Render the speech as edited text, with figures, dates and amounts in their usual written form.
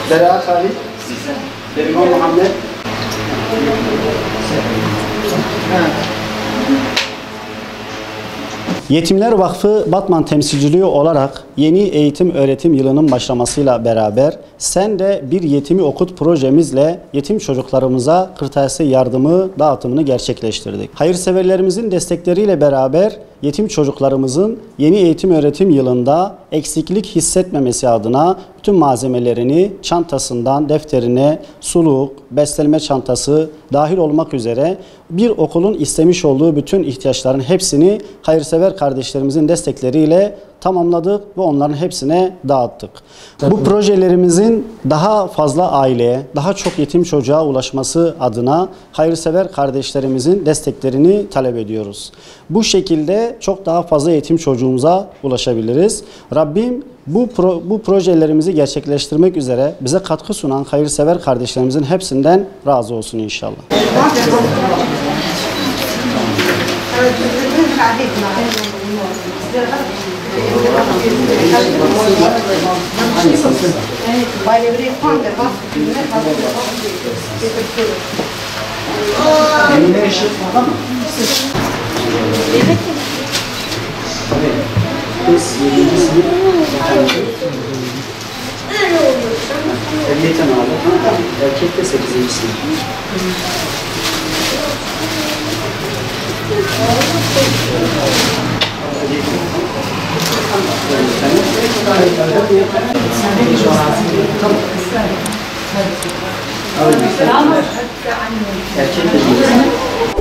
Zera Salih, Derman Muhammed. Yetimler Vakfı Batman temsilciliği olarak yeni eğitim öğretim yılının başlamasıyla beraber Sen de Bir Yetimi Okut projemizle yetim çocuklarımıza kırtasiye yardımı dağıtımını gerçekleştirdik. Hayırseverlerimizin destekleriyle beraber yetim çocuklarımızın yeni eğitim öğretim yılında eksiklik hissetmemesi adına bütün malzemelerini çantasından defterine, suluk, beslenme çantası dahil olmak üzere bir okulun istemiş olduğu bütün ihtiyaçların hepsini hayırsever kardeşlerimizin destekleriyle tamamladık ve onların hepsine dağıttık. Bu projelerimizin daha fazla aileye, daha çok yetim çocuğa ulaşması adına hayırsever kardeşlerimizin desteklerini talep ediyoruz. Bu şekilde çok daha fazla yetim çocuğumuza ulaşabiliriz. Rabbim bu projelerimizi gerçekleştirmek üzere bize katkı sunan hayırsever kardeşlerimizin hepsinden razı olsun inşallah. Ehliyeten aldı. Erkek de 8. sınıf. Erkek de